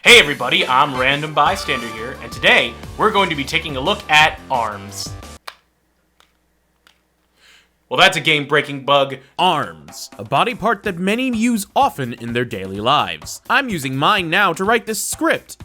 Hey everybody, I'm Random Bystander here, and today we're going to be taking a look at arms. Well, that's a game-breaking bug. Arms, a body part that many use often in their daily lives. I'm using mine now to write this script.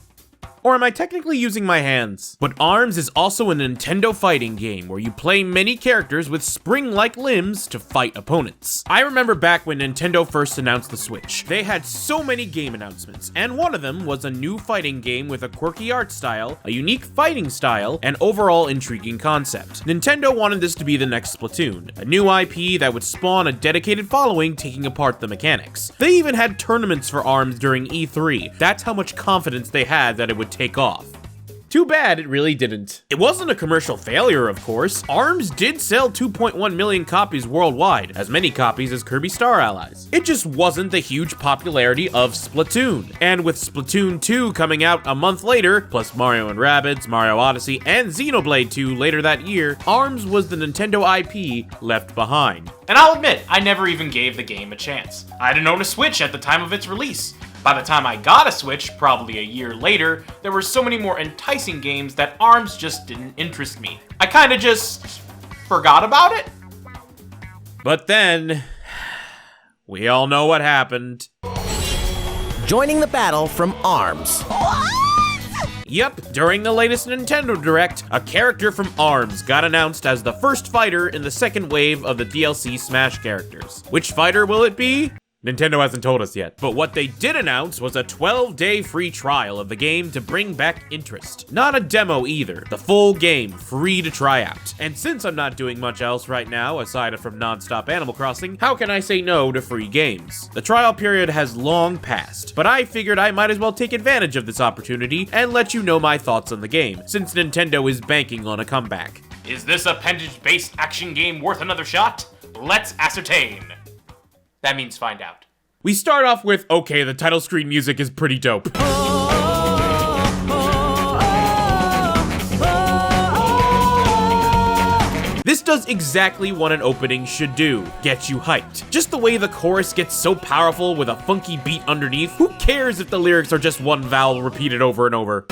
Or am I technically using my hands? But Arms is also a Nintendo fighting game where you play many characters with spring-like limbs to fight opponents. I remember back when Nintendo first announced the Switch. They had so many game announcements, and one of them was a new fighting game with a quirky art style, a unique fighting style, and overall intriguing concept. Nintendo wanted this to be the next Splatoon, a new IP that would spawn a dedicated following taking apart the mechanics. They even had tournaments for Arms during E3. That's how much confidence they had that it would take off. Too bad it really didn't. It wasn't a commercial failure, of course. Arms did sell 2.1 million copies worldwide, as many copies as Kirby Star Allies. It just wasn't the huge popularity of Splatoon. And with Splatoon 2 coming out a month later, plus Mario & Rabbids, Mario Odyssey, and Xenoblade 2 later that year, Arms was the Nintendo IP left behind. And I'll admit, I never even gave the game a chance. I didn't own a Switch at the time of its release. By the time I got a Switch, probably a year later, there were so many more enticing games that Arms just didn't interest me. I kinda just forgot about it. But then, we all know what happened. Joining the battle from Arms. Yep, during the latest Nintendo Direct, a character from Arms got announced as the first fighter in the second wave of the DLC Smash characters. Which fighter will it be? Nintendo hasn't told us yet, but what they did announce was a 12-day free trial of the game to bring back interest. Not a demo either, the full game free to try out. And since I'm not doing much else right now, aside from non-stop Animal Crossing, how can I say no to free games? The trial period has long passed, but I figured I might as well take advantage of this opportunity and let you know my thoughts on the game, since Nintendo is banking on a comeback. Is this appendage-based action game worth another shot? Let's ascertain. That means find out. We start off with, okay, the title screen music is pretty dope. This does exactly what an opening should do, get you hyped. Just the way the chorus gets so powerful with a funky beat underneath, who cares if the lyrics are just one vowel repeated over and over?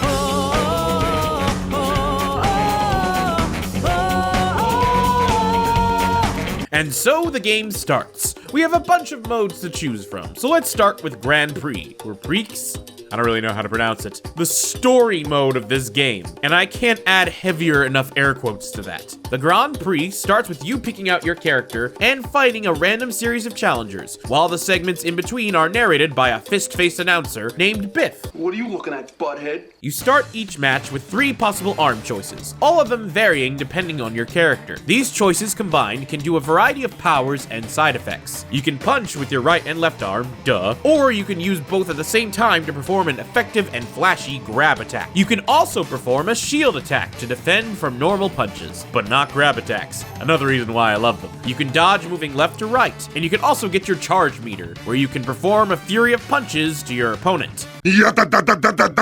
And so the game starts. We have a bunch of modes to choose from, so let's start with Grand Prix, or Prix? I don't really know how to pronounce it. The story mode of this game, and I can't add heavier enough air quotes to that. The Grand Prix starts with you picking out your character and fighting a random series of challengers, while the segments in between are narrated by a fist-faced announcer named Biff. What are you looking at, butthead? You start each match with 3 possible arm choices, all of them varying depending on your character. These choices combined can do a variety of powers and side effects. You can punch with your right and left arm, duh, or you can use both at the same time to perform an effective and flashy grab attack. You can also perform a shield attack to defend from normal punches, but not grab attacks. Another reason why I love them. You can dodge moving left to right, and you can also get your charge meter, where you can perform a fury of punches to your opponent. The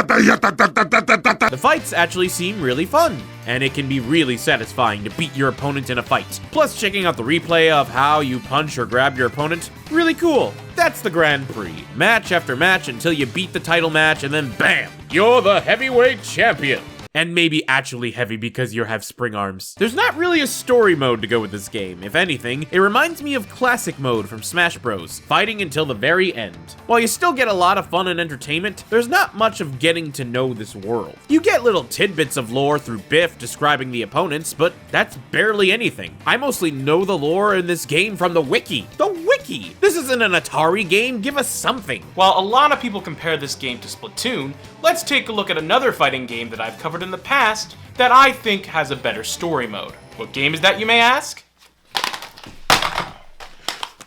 fights actually seem really fun, and it can be really satisfying to beat your opponent in a fight. Plus, checking out the replay of how you punch or grab your opponent, really cool. That's the Grand Prix. Match after match until you beat the title match, and then bam, you're the heavyweight champion. And maybe actually heavy because you have spring arms. There's not really a story mode to go with this game. If anything, it reminds me of classic mode from Smash Bros, fighting until the very end. While you still get a lot of fun and entertainment, there's not much of getting to know this world. You get little tidbits of lore through Biff describing the opponents, but that's barely anything. I mostly know the lore in this game from the wiki. The wiki! This isn't an Atari game, give us something. While a lot of people compare this game to Splatoon, let's take a look at another fighting game that I've covered in the past that I think has a better story mode. What game is that, you may ask?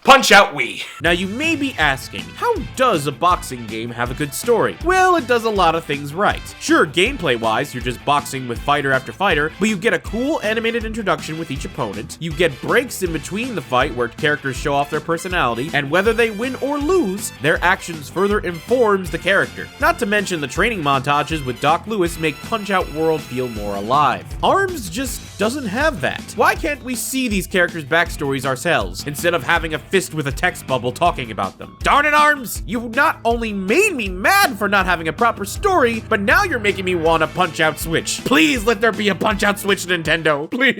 Punch-Out Wii. Now you may be asking, how does a boxing game have a good story? Well, it does a lot of things right. Sure, gameplay-wise, you're just boxing with fighter after fighter, but you get a cool animated introduction with each opponent, you get breaks in between the fight where characters show off their personality, and whether they win or lose, their actions further informs the character. Not to mention the training montages with Doc Lewis make Punch-Out World feel more alive. Arms just doesn't have that. Why can't we see these characters' backstories ourselves, instead of having a fist with a text bubble talking about them? Darn it, ARMS! You not only made me mad for not having a proper story, but now you're making me want a Punch-Out Switch. Please let there be a Punch-Out Switch, Nintendo. Please.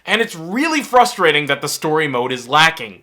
And it's really frustrating that the story mode is lacking,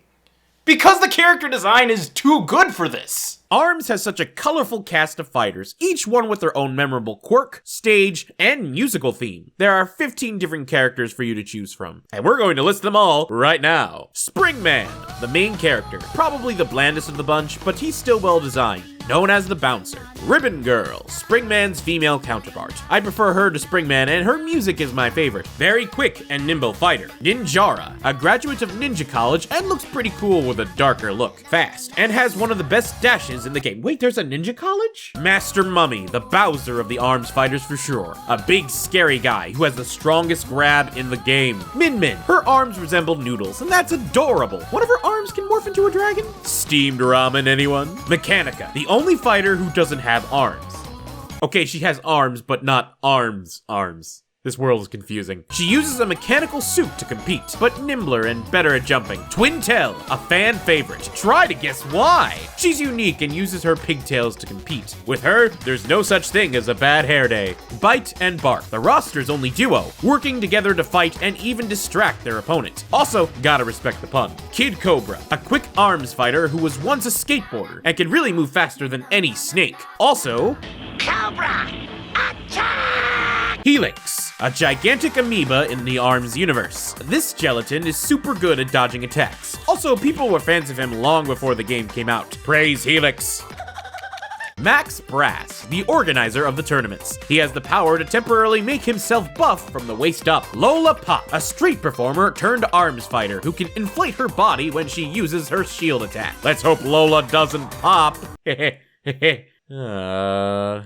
because the character design is too good for this. ARMS has such a colorful cast of fighters, each one with their own memorable quirk, stage, and musical theme. There are 15 different characters for you to choose from, and we're going to list them all right now. Springman, the main character, probably the blandest of the bunch, but he's still well designed, known as the Bouncer. Ribbon Girl, Springman's female counterpart. I prefer her to Springman, and her music is my favorite. Very quick and nimble fighter. Ninjara, a graduate of Ninja College and looks pretty cool with a darker look. Fast, and has one of the best dashes in the game. Wait, there's a Ninja College? Master Mummy, the Bowser of the ARMS fighters for sure. A big scary guy who has the strongest grab in the game. Min Min, her arms resemble noodles, and that's adorable. One of her arms can morph into a dragon? Steamed ramen, anyone? Mechanica, the only fighter who doesn't have arms. Okay, she has arms, but not arms. This world is confusing. She uses a mechanical suit to compete, but nimbler and better at jumping. Twintel, a fan favorite. Try to guess why. She's unique and uses her pigtails to compete. With her, there's no such thing as a bad hair day. Bite and Bark, the roster's only duo, working together to fight and even distract their opponent. Also, gotta respect the pun. Kid Cobra, a quick arms fighter who was once a skateboarder and can really move faster than any snake. Also, Cobra, attack! Helix, a gigantic amoeba in the ARMS universe. This gelatin is super good at dodging attacks. Also, people were fans of him long before the game came out. Praise Helix. Max Brass, the organizer of the tournaments. He has the power to temporarily make himself buff from the waist up. Lola Pop, a street performer turned ARMS fighter who can inflate her body when she uses her shield attack. Let's hope Lola doesn't pop.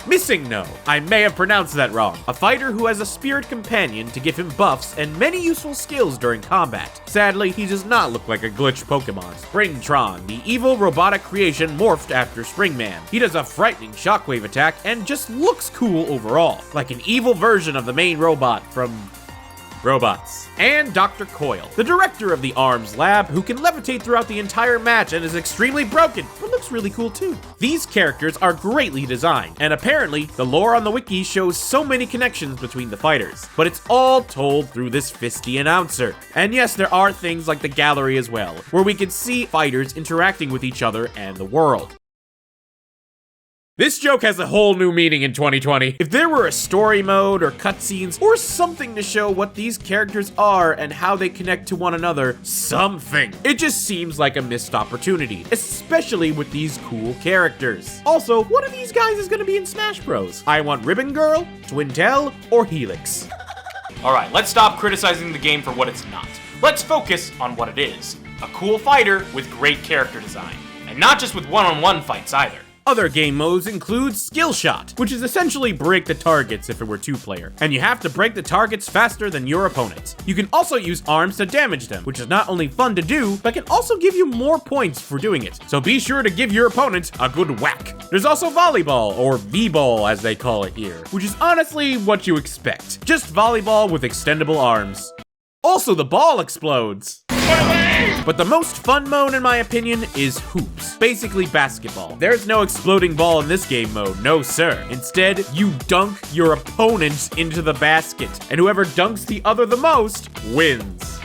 Missing No, I may have pronounced that wrong. A fighter who has a spirit companion to give him buffs and many useful skills during combat. Sadly, he does not look like a glitched Pokemon. Springtron, the evil robotic creation morphed after Springman. He does a frightening shockwave attack and just looks cool overall, like an evil version of the main robot from Robots. And Dr. Coyle, the director of the ARMS lab, who can levitate throughout the entire match and is extremely broken, but looks really cool too. These characters are greatly designed, and apparently, the lore on the wiki shows so many connections between the fighters, but it's all told through this fisty announcer. And yes, there are things like the gallery as well, where we can see fighters interacting with each other and the world. This joke has a whole new meaning in 2020. If there were a story mode or cutscenes or something to show what these characters are and how they connect to one another, something. It just seems like a missed opportunity, especially with these cool characters. Also, one of these guys is gonna be in Smash Bros. I want Ribbon Girl, Twintel, or Helix. Alright, let's stop criticizing the game for what it's not. Let's focus on what it is. A cool fighter with great character design. And not just with one-on-one fights either. Other game modes include Skill Shot, which is essentially break the targets if it were two-player, and you have to break the targets faster than your opponents. You can also use arms to damage them, which is not only fun to do, but can also give you more points for doing it, so be sure to give your opponent a good whack. There's also Volleyball, or V-Ball as they call it here, which is honestly what you expect. Just volleyball with extendable arms. Also, the ball explodes. But the most fun mode, in my opinion, is Hoops. Basically basketball. There's no exploding ball in this game mode, no sir. Instead, you dunk your opponent into the basket, and whoever dunks the other the most wins.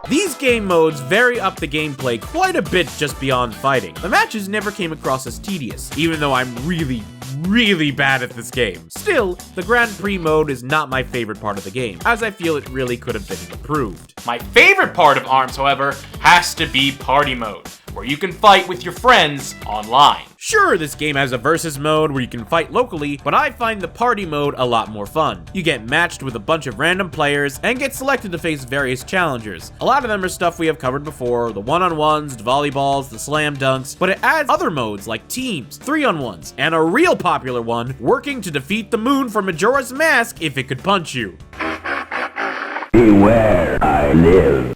These game modes vary up the gameplay quite a bit just beyond fighting. The matches never came across as tedious, even though I'm really bad at this game. Still, the Grand Prix mode is not my favorite part of the game, as I feel it really could have been improved. My favorite part of ARMS, however, has to be Party Mode, where you can fight with your friends online. Sure, this game has a versus mode where you can fight locally, but I find the party mode a lot more fun. You get matched with a bunch of random players and get selected to face various challengers. A lot of them are stuff we have covered before, the one-on-ones, the volleyballs, the slam dunks, but it adds other modes like teams, 3-on-1s, and a real popular one, working to defeat the moon from Majora's Mask if it could punch you. Beware, I live.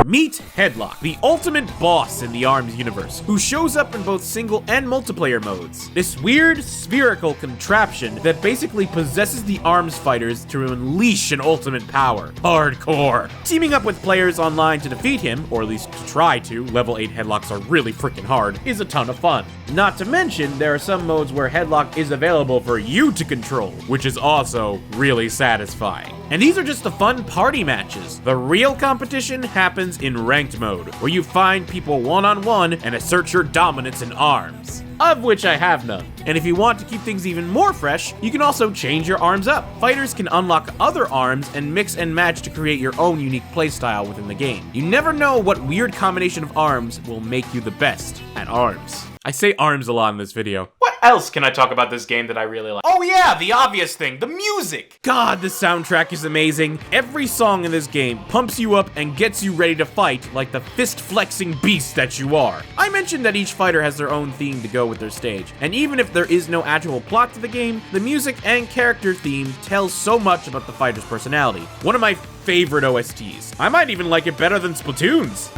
Meet Headlock, the ultimate boss in the ARMS universe, who shows up in both single and multiplayer modes. This weird, spherical contraption that basically possesses the ARMS fighters to unleash an ultimate power. Hardcore. Teaming up with players online to defeat him, or at least to try to, level 8 Headlocks are really freaking hard, is a ton of fun. Not to mention, there are some modes where Headlock is available for you to control, which is also really satisfying. And these are just the fun party matches. The real competition happens in ranked mode, where you find people one-on-one and assert your dominance in ARMS, of which I have none. And if you want to keep things even more fresh, you can also change your arms up. Fighters can unlock other arms and mix and match to create your own unique playstyle within the game. You never know what weird combination of arms will make you the best at ARMS. I say arms a lot in this video. What else can I talk about this game that I really like? Oh yeah, the obvious thing, the music! God, the soundtrack is amazing. Every song in this game pumps you up and gets you ready to fight like the fist-flexing beast that you are. I mentioned that each fighter has their own theme to go with their stage, and even if there is no actual plot to the game, the music and character theme tells so much about the fighter's personality. One of my favorite OSTs. I might even like it better than Splatoon's.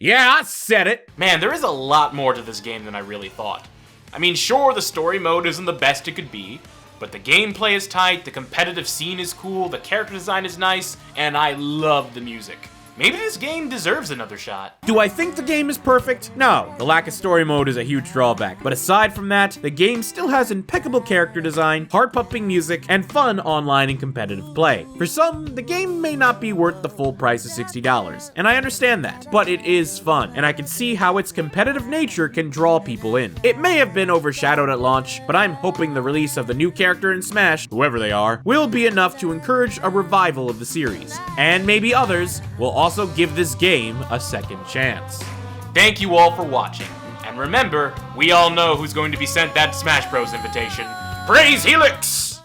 Yeah, I said it. Man, there is a lot more to this game than I really thought. I mean, sure, the story mode isn't the best it could be, but the gameplay is tight, the competitive scene is cool, the character design is nice, and I love the music. Maybe this game deserves another shot. Do I think the game is perfect? No, the lack of story mode is a huge drawback, but aside from that, the game still has impeccable character design, heart-pumping music, and fun online and competitive play. For some, the game may not be worth the full price of $60, and I understand that, but it is fun, and I can see how its competitive nature can draw people in. It may have been overshadowed at launch, but I'm hoping the release of the new character in Smash, whoever they are, will be enough to encourage a revival of the series, and maybe others will also give this game a second chance. Thank you all for watching, and remember, we all know who's going to be sent that Smash Bros invitation. Praise Helix!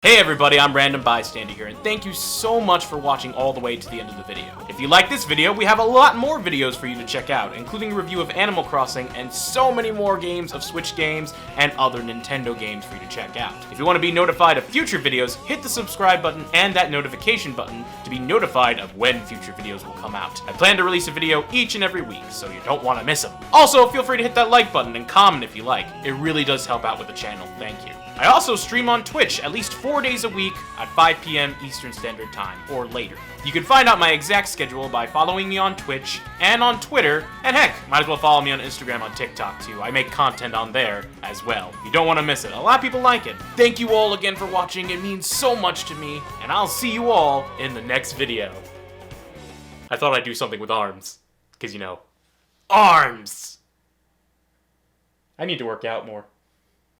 Hey everybody, I'm RandomBystanderHere, and thank you so much for watching all the way to the end of the video. If you like this video, we have a lot more videos for you to check out, including a review of Animal Crossing and so many more games of Switch games and other Nintendo games for you to check out. If you want to be notified of future videos, hit the subscribe button and that notification button to be notified of when future videos will come out. I plan to release a video each and every week, so you don't want to miss them. Also, feel free to hit that like button and comment if you like. It really does help out with the channel, thank you. I also stream on Twitch at least 4 days a week at 5 p.m. Eastern Standard Time, or later. You can find out my exact schedule by following me on Twitch and on Twitter, and heck, might as well follow me on Instagram and TikTok too. I make content on there as well. You don't want to miss it. A lot of people like it. Thank you all again for watching. It means so much to me, and I'll see you all in the next video. I thought I'd do something with arms, because you know, arms! I need to work out more.